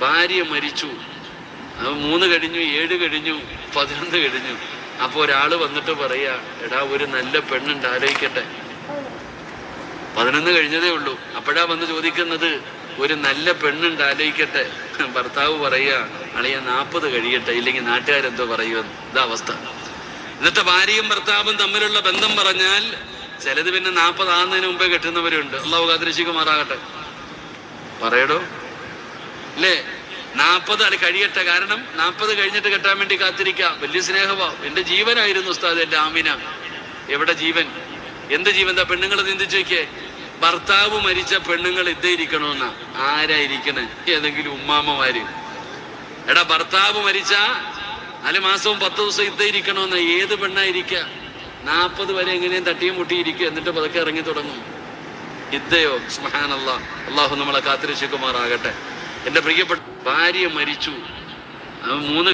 ഭാര്യ മരിച്ചു, 3 കഴിഞ്ഞു, 7 കഴിഞ്ഞു, 11 കഴിഞ്ഞു. അപ്പൊ ഒരാള് വന്നിട്ട് പറയാ, എടാ ഒരു നല്ല പെണ്ണുണ്ട്, ആലോചിക്കട്ടെ. 11 കഴിഞ്ഞതേ ഉള്ളൂ. അപ്പോഴാ വന്ന് ചോദിക്കുന്നത്, ഒരു നല്ല പെണ്ണുണ്ട്, ആലോചിക്കട്ടെ. ഭർത്താവ് പറയാ, അളിയ 40 കഴിയട്ടെ, ഇല്ലെങ്കിൽ നാട്ടുകാരെന്തോ പറയുമെന്ന്. ഇതാ അവസ്ഥ. ഇന്നത്തെ ഭാര്യയും ഭർത്താവും തമ്മിലുള്ള ബന്ധം പറഞ്ഞാൽ ചിലത് പിന്നെ 40 ആകുന്നതിന് മുമ്പേ കെട്ടുന്നവരുണ്ട്. അള്ളാഹു കാത്തിരക്ഷിക്കുമാറാകട്ടെ. പറയടോ അല്ലേ? 40 കഴിയട്ടെ. കാരണം 40 കഴിഞ്ഞിട്ട് കെട്ടാൻ വേണ്ടി കാത്തിരിക്കാം. വലിയ സ്നേഹമാ. എന്റെ ജീവനായിരുന്നു ഉസ്താദ്, എന്റെ ആമിന. എവിടെ ജീവൻ? എന്ത് ജീവൻ? എന്താ പെണ്ണുങ്ങൾ ചിന്തിച്ചു നോക്കിയേ. ഭർത്താവ് മരിച്ച പെണ്ണുങ്ങൾ ഇതേ ഇരിക്കണമെന്നാ. ആരായിരിക്കണേ? ഏതെങ്കിലും ഉമ്മാമ്മമാര്. എടാ ഭർത്താവ് മരിച്ച 4 മാസവും 10 ദിവസം ഇതേ ഇരിക്കണമെന്നാ. ഏത് പെണ്ണായിരിക്ക? 40 വരെ എങ്ങനെയും തട്ടിയും മുട്ടിയിരിക്കുക, എന്നിട്ട് പതുക്കെ ഇറങ്ങി തുടങ്ങും. ഇതയോ? സുബ്ഹാനല്ലാഹ്. അള്ളാഹു നമ്മളെ കാത്തിരക്ഷിക്കുമാറാകട്ടെ. എന്റെ പ്രിയപ്പെട്ട ഭാര്യ മരിച്ചു, 3